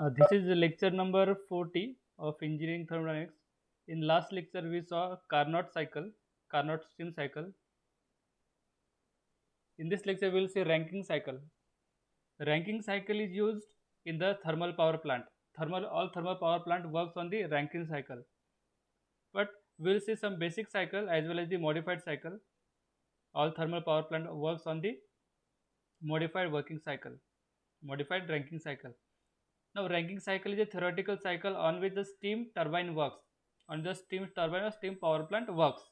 This is the lecture number 40 of engineering thermodynamics. In last lecture, we saw Carnot cycle, Carnot steam cycle. In this lecture, we will see Rankine cycle. Rankine cycle is used in the thermal power plant. All thermal power plant works on the Rankine cycle. But we will see some basic cycle as well as the modified cycle. All thermal power plant works on the modified working cycle, modified Rankine cycle. Now, Rankine cycle is a theoretical cycle on which the steam turbine works. On the steam turbine or steam power plant works.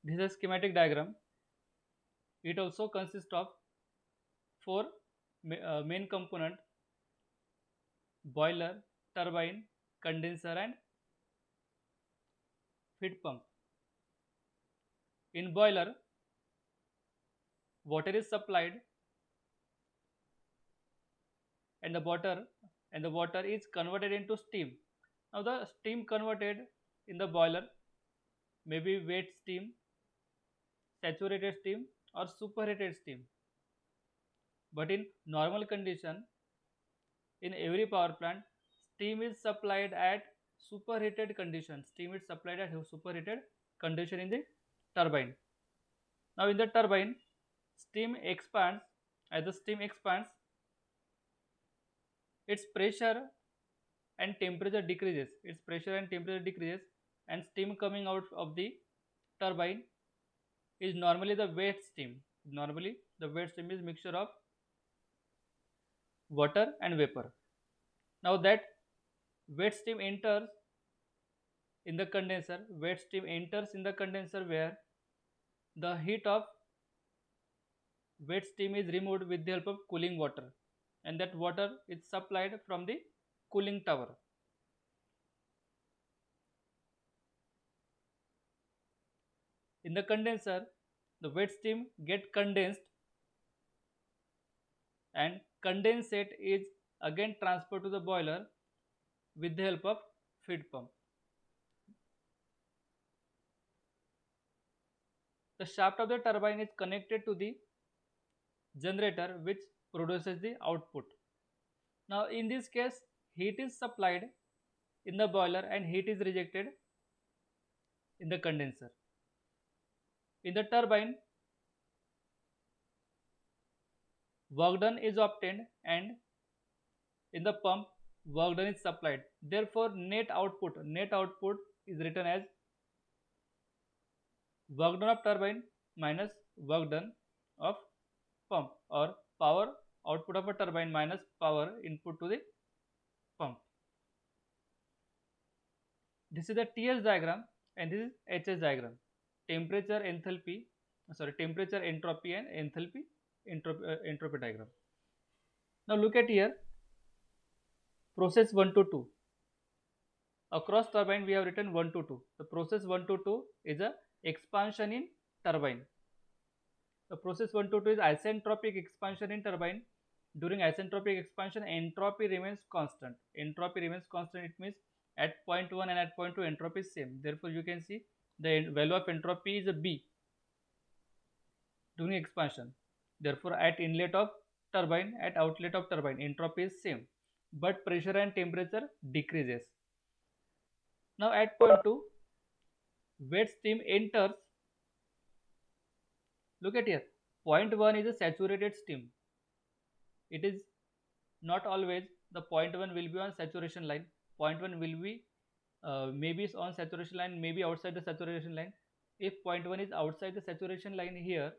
This is a schematic diagram. It also consists of four main component: boiler, turbine, condenser, and feed pump. In boiler, water is supplied, and the water is converted into steam. Now, the steam converted in the boiler may be wet steam, saturated steam, or superheated steam. But in normal condition, in every power plant, steam is supplied at superheated condition. Steam is supplied at superheated condition in the turbine. Now, in the turbine, steam expands. As the steam expands, its pressure and temperature decreases. And steam coming out of the turbine is normally the wet steam. Normally, the wet steam is mixture of water and vapor. Now, that wet steam enters in the condenser. Where the heat of wet steam is removed with the help of cooling water, and that water is supplied from the cooling tower. In the condenser, the wet steam get condensed, and condensate is again transferred to the boiler with the help of feed pump. The shaft of the turbine is connected to the generator which produces the output. Now, in this case, heat is supplied in the boiler and heat is rejected in the condenser. In the turbine, work done is obtained, and in the pump, work done is supplied. Therefore, net output is written as work done of turbine minus work done of pump, or power output of a turbine minus power input to the pump. This is the TS diagram and this is HS diagram. Temperature, entropy, and entropy diagram. Now look at here. Process 1 to 2. Across turbine we have written 1 to 2. The process 1 to 2 is a expansion in turbine. The process 1 to 2 is isentropic expansion in turbine. During isentropic expansion, entropy remains constant. It means at point 1 and at point 2 entropy is same. Therefore, you can see the value of entropy is a B during expansion. Therefore, at inlet of turbine, at outlet of turbine, entropy is same, but pressure and temperature decreases. Now, at point 2, wet steam enters. Look at here. Point 1 is a saturated steam. It is not always the point 1 will be on saturation line. Point 1 will be maybe on saturation line, maybe outside the saturation line. If point 1 is outside the saturation line here,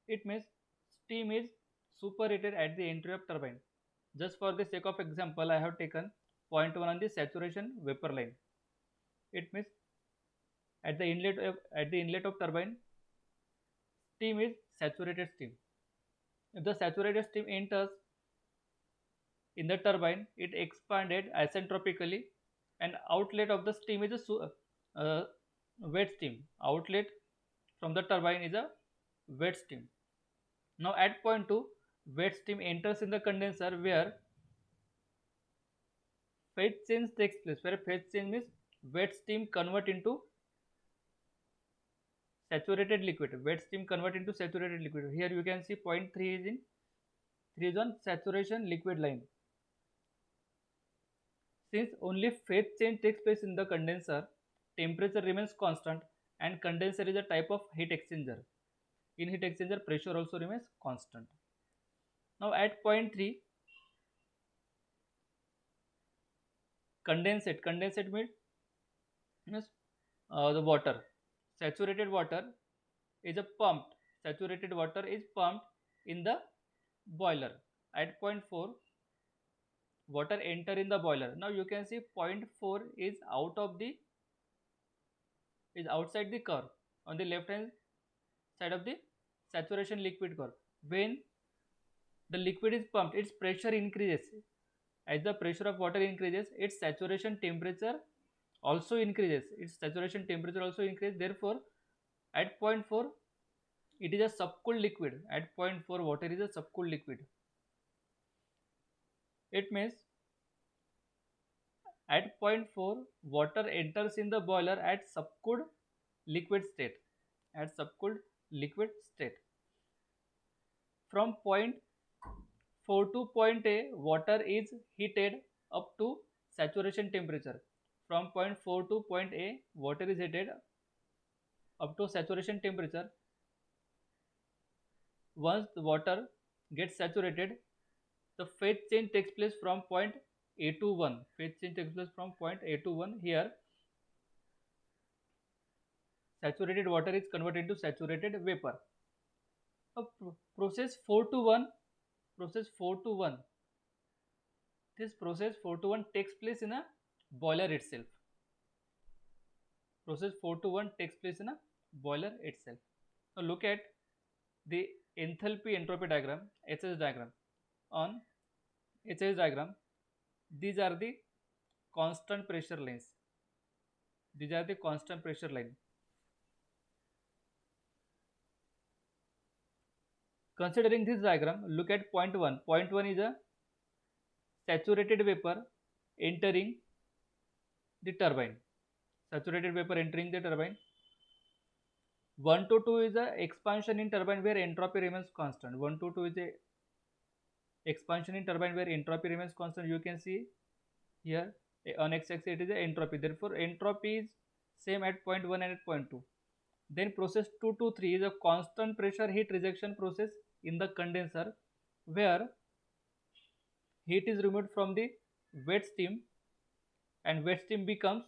it means steam is superheated at the entry of turbine. Just for the sake of example, I have taken point 1 on the saturation vapor line. It means at the inlet of turbine, steam is saturated steam. If the saturated steam enters in the turbine, it expanded isentropically, and outlet of the steam is a wet steam. Outlet from the turbine is a wet steam. Now at point 2, wet steam enters in the condenser where phase change takes place. Where phase change means wet steam convert into saturated liquid. Here you can see point 3 is in 3 is on saturation liquid line. Since only phase change takes place in the condenser, temperature remains constant and condenser is a type of heat exchanger. In heat exchanger, pressure also remains constant. Now at point 3, condensate. Condensate means the water. Saturated water is a pumped. Saturated water is pumped in the boiler. At point 4, water enter in the boiler. Now you can see point 4 is outside the curve on the left hand side of the saturation liquid curve. When the liquid is pumped, its pressure increases. As the pressure of water increases, its saturation temperature also increases. Therefore, at point 4, it is a subcooled liquid. At point 4, water is a subcooled liquid. It means at point 4, water enters in the boiler at subcooled liquid state. From point 4 to point A, water is heated up to saturation temperature. From point 4 to point A, water is heated up to saturation temperature. Once the water gets saturated, the phase change takes place from point A to 1. Here, saturated water is converted into saturated vapor. Process 4 to 1. This process 4 to 1 takes place in a boiler itself. Now look at the enthalpy entropy diagram, HH diagram. On HH diagram, these are the constant pressure lines. Considering this diagram, look at point 1. Point 1 is a saturated vapor entering the turbine. 1 to 2 is a expansion in turbine where entropy remains constant. You can see here on x-axis it is a entropy. Therefore, entropy is same at point 1 and at point 2. Then process 2 to 3 is a constant pressure heat rejection process in the condenser where heat is removed from the wet steam and wet steam becomes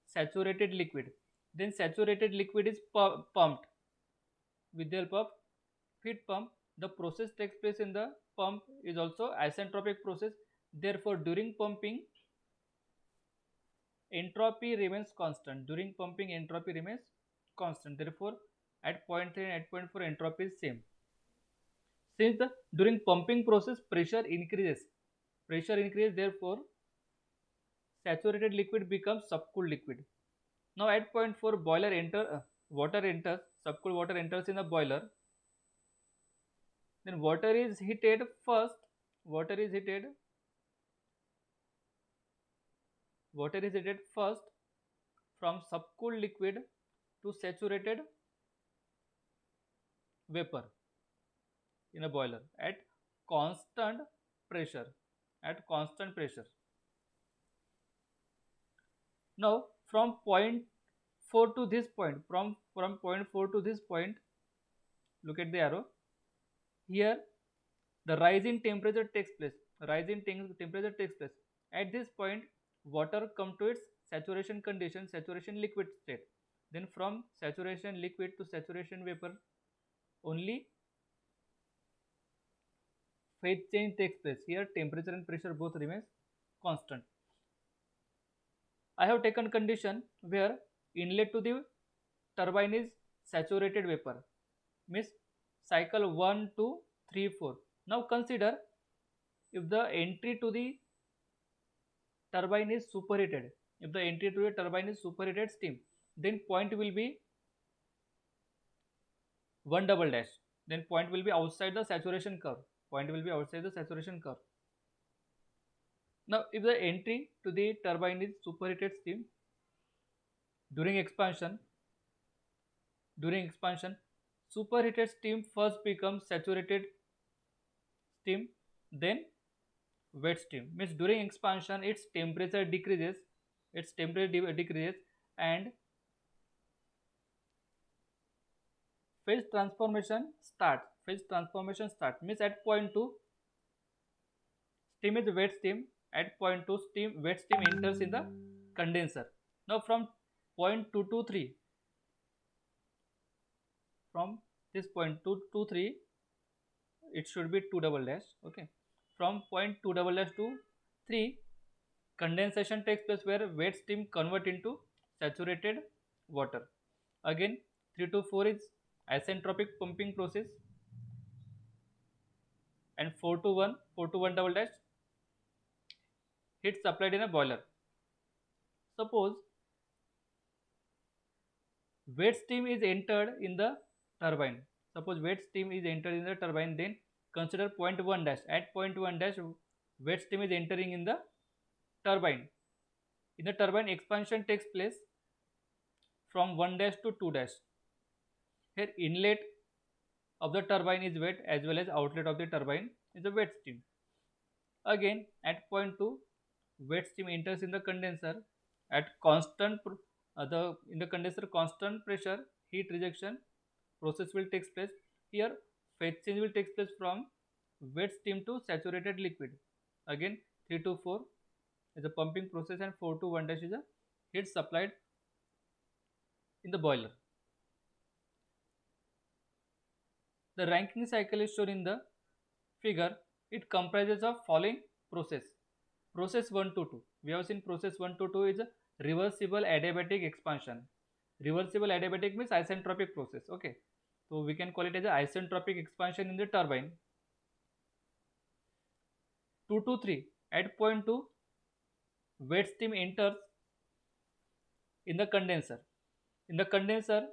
saturated liquid. Then saturated liquid is pumped with the help of heat pump. The process takes place in the pump is also isentropic process. Therefore, during pumping, entropy remains constant. Therefore, at point 3 and at point 4, entropy is same. Since during pumping process, pressure increases, therefore, saturated liquid becomes subcooled liquid. Now at point 4, subcooled water enters in a boiler. Then water is heated first. From subcooled liquid to saturated vapor in a boiler at constant pressure. Now from point 4 to this point, look at the arrow. Here the rise in temperature takes place. At this point, water come to its saturation condition, saturation liquid state. Then from saturation liquid to saturation vapor, only phase change takes place. Here temperature and pressure both remains constant. I have taken condition where inlet to the turbine is saturated vapor, means cycle 1, 2, 3, 4. Now consider if the entry to the turbine is superheated. Steam, then point will be 1 double dash. Then point will be outside the saturation curve. Now, if the entry to the turbine is superheated steam, during expansion, superheated steam first becomes saturated steam. then wet steam. Means during expansion its temperature decreases, decreases, and phase transformation starts. Means at point 2 steam is wet steam, at point 2 wet steam enters in the condenser. Now from point 2 to 3, from this point 2 to 3, it should be 2 double dash. Okay, from point 2 double dash to 3, condensation takes place where wet steam convert into saturated water. Again 3 to 4 is isentropic pumping process, and 4 to 1 double dash, heat supplied in a boiler. Suppose wet steam is entered in the turbine. Suppose wet steam is entered in the turbine, then consider point 1 dash. At point 1 dash, wet steam is entering in the turbine. In the turbine, expansion takes place from 1 dash to 2 dash. Here inlet of the turbine is wet as well as outlet of the turbine is a wet steam. Again at point 2, wet steam enters in the condenser. At in the condenser constant pressure, heat rejection process will take place. Here phase change will take place from wet steam to saturated liquid. Again 3 to 4 is a pumping process, and 4 to 1 dash is a heat supplied in the boiler. The Rankine cycle is shown in the figure. It comprises of following process. Process 1 to 2. We have seen process 1 to 2 is a reversible adiabatic expansion. Reversible adiabatic means isentropic process. Okay, so we can call it as an isentropic expansion in the turbine. 2 to 3, at point 2, wet steam enters in the condenser. In the condenser,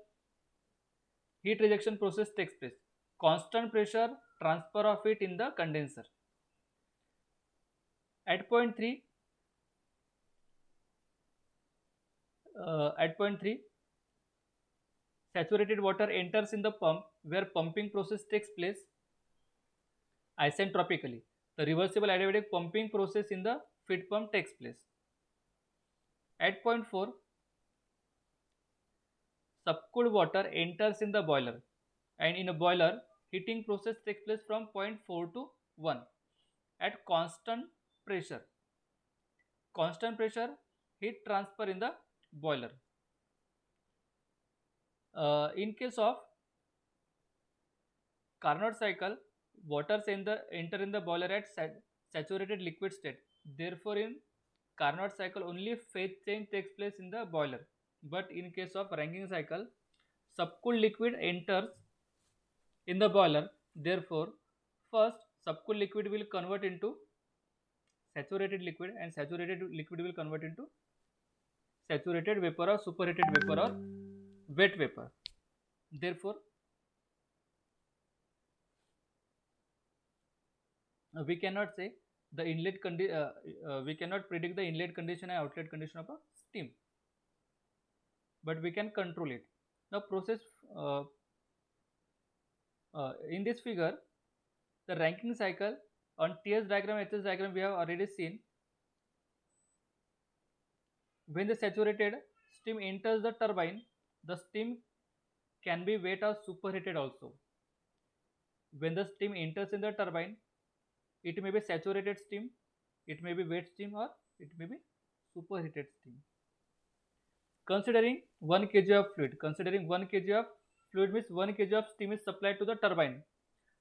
heat rejection process takes place. Constant pressure transfer of heat in the condenser. At point 3, saturated water enters in the pump, where pumping process takes place isentropically. The reversible adiabatic pumping process in the feed pump takes place. At point 4, subcooled water enters in the boiler, and in a boiler, heating process takes place from point 4 to 1 at constant pressure. Constant pressure, heat transfer in the boiler. In case of Carnot cycle, waters enter in the boiler at saturated liquid state. Therefore, in Carnot cycle, only phase change takes place in the boiler. But in case of Rankine cycle, subcooled liquid enters in the boiler. Therefore, first subcooled liquid will convert into saturated liquid, and saturated liquid will convert into saturated vapor or superheated vapor or wet vapor. Therefore, we cannot say the we cannot predict the inlet condition and outlet condition of a steam, but we can control it. Now process in this figure, the Rankine cycle on TS diagram, HS diagram we have already seen. When the saturated steam enters the turbine, the steam can be wet or superheated also. When the steam enters in the turbine, it may be saturated steam, it may be wet steam, or it may be superheated steam. Considering 1 kg of fluid, means 1 kg of steam is supplied to the turbine.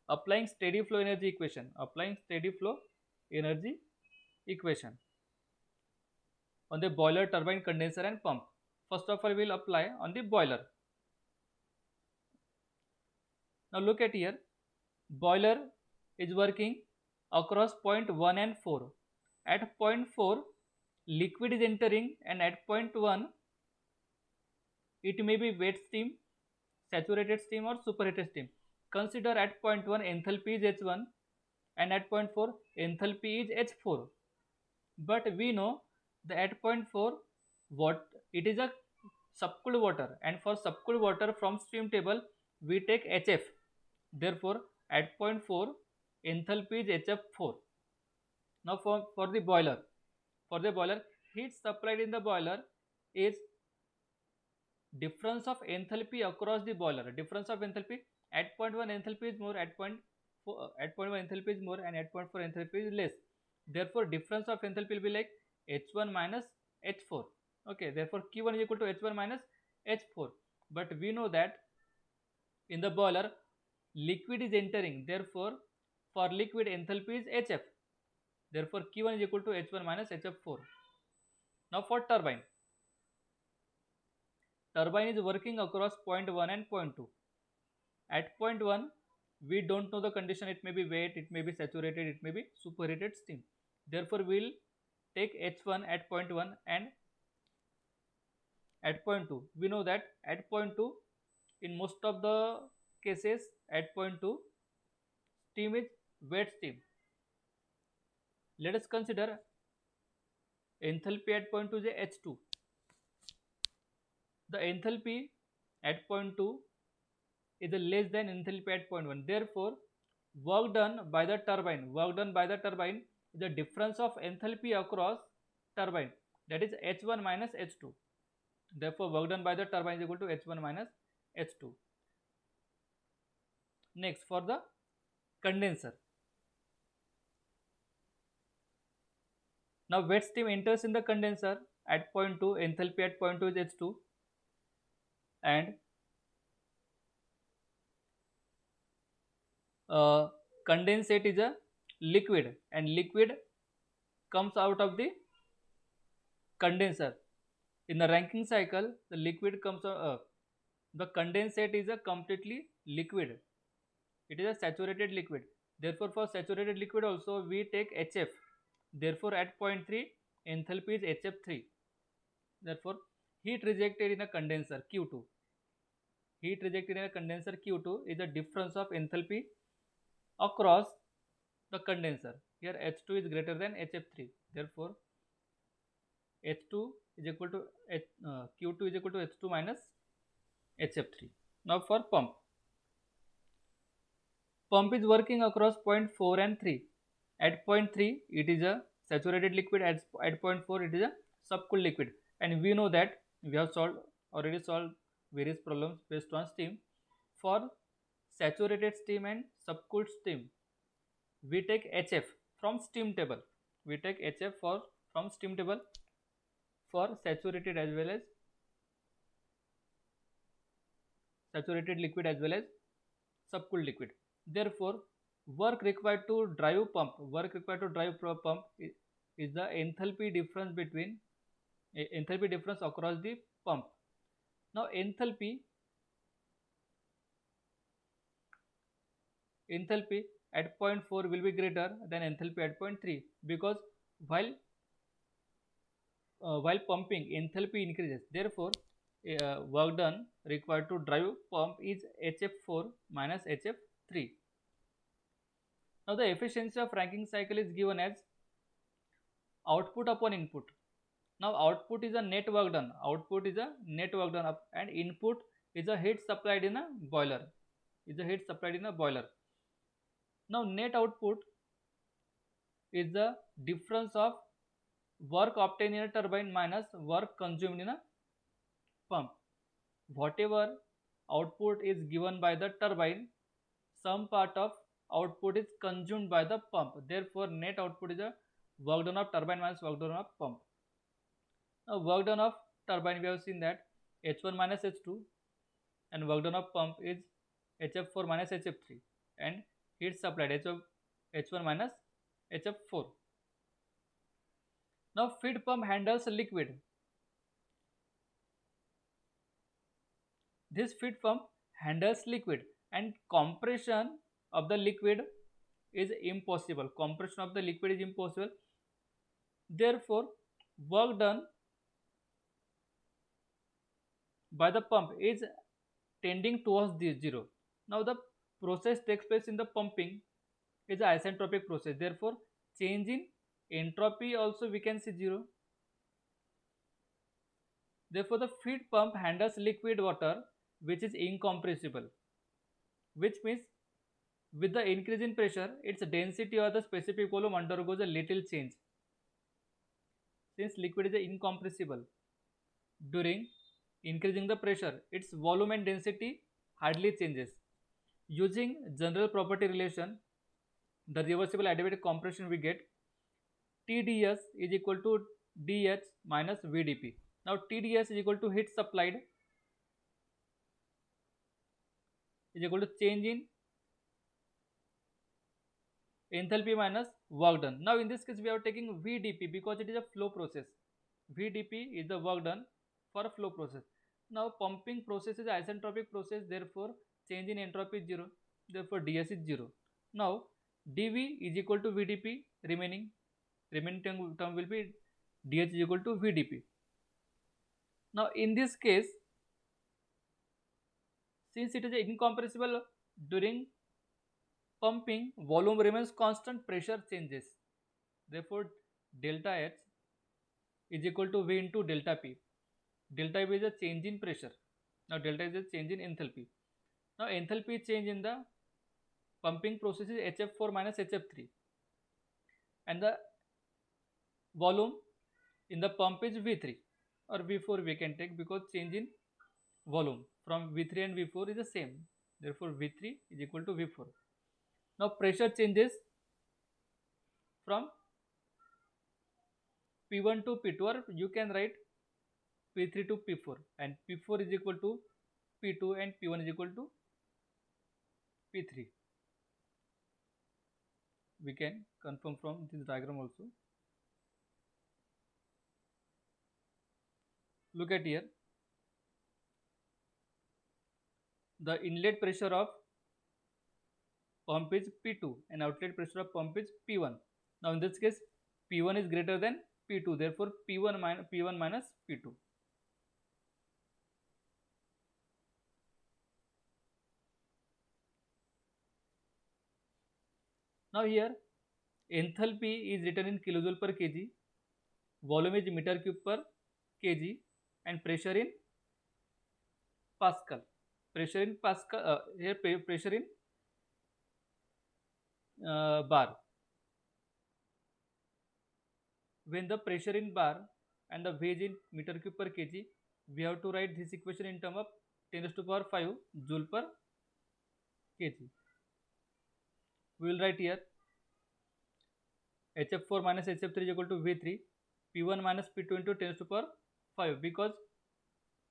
Applying steady flow energy equation. On the boiler, turbine, condenser and pump. First of all, we will apply on the boiler. Now look at here. Boiler is working across point 1 and 4. At point 4, liquid is entering, and at point 1, it may be wet steam, saturated steam or superheated steam. Consider at point 1 enthalpy is H1, and at point 4 enthalpy is H4. But we know that at point 4 it is a subcooled water, and for subcooled water from stream table we take HF. Therefore at point 4 enthalpy is HF4. Now for the boiler, for the boiler, heat supplied in the boiler is difference of enthalpy across the boiler. Difference of enthalpy at point 1 enthalpy is more, at point 4, at point 1 enthalpy is more, and at point 4 enthalpy is less. Therefore, difference of enthalpy will be like H1 minus H4. Okay, therefore Q1 is equal to H1 minus H4. But we know that in the boiler liquid is entering, therefore for liquid enthalpy is HF. Therefore Q1 is equal to H1 minus HF4. Now for turbine, turbine is working across point 1 and point 2. At point 1, we don't know the condition, it may be wet, it may be saturated, it may be superheated steam. Therefore, we will take H1 at point 1 and at point 2. We know that at point 2, in most of the cases, at point 2, steam is wet steam. Let us consider enthalpy at point 2 is H2. The enthalpy at point 2 is less than enthalpy at point 1. Therefore, work done by the turbine is the difference of enthalpy across turbine, that is H1 minus H2. Therefore, work done by the turbine is equal to H1 minus H2. Next, for the condenser. Now, wet steam enters in the condenser at point 2, enthalpy at point 2 is H2, and condensate is a liquid, and liquid comes out of the condenser. In the Rankine cycle, the liquid comes out. The condensate is a completely liquid. It is a saturated liquid. Therefore, for saturated liquid also we take HF. Therefore, at point 3, enthalpy is HF3. Therefore, heat rejected in a condenser Q2. Heat rejected in a condenser Q2 is the difference of enthalpy across the condenser. Here H2 is greater than HF3. Therefore, H2 is equal to Q2 is equal to H2 minus HF3. Now for pump. Pump is working across point 4 and 3. At point 3, it is a saturated liquid. At point 4, it is a subcooled liquid. And we know that we have already solved various problems based on steam. For saturated steam and subcooled steam, we take HF from steam table. We take HF from steam table for saturated as well as saturated liquid as well as subcooled liquid. Therefore, work required to drive pump is the enthalpy difference across the pump. Now enthalpy at point 4 will be greater than enthalpy at point 3, because while pumping, enthalpy increases. Therefore, work done required to drive pump is HF4 minus HF3. Now the efficiency of Rankine cycle is given as output upon input. Now output is a net work done. And input is a heat supplied in a boiler. Now net output is the difference of work obtained in a turbine minus work consumed in a pump. Whatever output is given by the turbine, some part of output is consumed by the pump. Therefore, net output is a work done of turbine minus work done of pump. Now, work done of turbine, we have seen that H1 minus H2, and work done of pump is HF4 minus HF3, and heat supplied H1 minus HF4. Now, feed pump handles liquid. This feed pump handles liquid, and compression of the liquid is impossible. Therefore, work done by the pump is tending towards this zero. Now the process takes place in the pumping is an isentropic process. Therefore, change in entropy also we can see zero. Therefore, the feed pump handles liquid water which is incompressible, which means With the increase in pressure, its density or the specific volume undergoes a little change. Since liquid is incompressible, during increasing the pressure, its volume and density hardly changes. Using general property relation, the reversible adiabatic compression we get TdS is equal to dH minus VdP. Now TdS is equal to heat supplied is equal to change in enthalpy minus work done. Now in this case we are taking VdP because it is a flow process. VdP is the work done for a flow process. Now pumping process is isentropic process, therefore change in entropy is 0, therefore ds is 0. Now dV is equal to VdP, remaining term will be dH is equal to VdP. Now in this case, since it is incompressible, during pumping volume remains constant, pressure changes, therefore delta H is equal to V into delta P. Delta P is a change in pressure. Now delta is a change in enthalpy. Now enthalpy change in the pumping process is HF4 minus HF3, and the volume in the pump is V3 or V4 we can take, because change in volume from V3 and V4 is the same, therefore V3 is equal to V4. Now pressure changes from P1 to P2, or you can write P3 to P4, and P4 is equal to P2 and P1 is equal to P3. We can confirm from this diagram also. Look at here. The inlet pressure of pump is P2 and outlet pressure of pump is P1. Now in this case P1 is greater than P2, therefore P1 minus P2. Now here enthalpy is written in kilojoule per kg, volume is meter cube per kg, and pressure in Pascal. Pressure in Pascal, here pressure in bar. When the pressure in bar and the Vg in meter cube per kg, we have to write this equation in term of 10 to the power 5 joule per kg. We will write here HF4 minus HF3 is equal to V3, P1 minus P2 into 10 to the power 5, because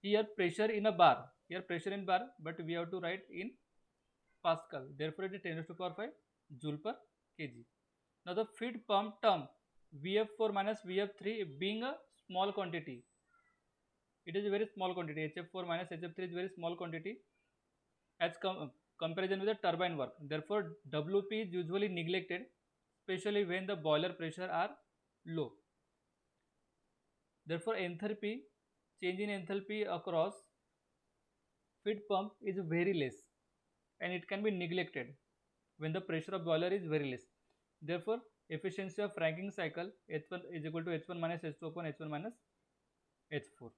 here pressure in a bar, here pressure in bar, but we have to write in Pascal, therefore it is 10 to the power 5 joule per kg. Now the feed pump term VF4 minus VF3 being a small quantity, it is a very small quantity. HF4 minus HF3 is very small quantity as comparison with the turbine work, therefore WP is usually neglected, especially when the boiler pressure are low. Therefore enthalpy, change in enthalpy across feed pump is very less and it can be neglected when the pressure of boiler is very less. Therefore efficiency of Rankine cycle H1 is equal to H1 minus H2 upon H1 minus H4.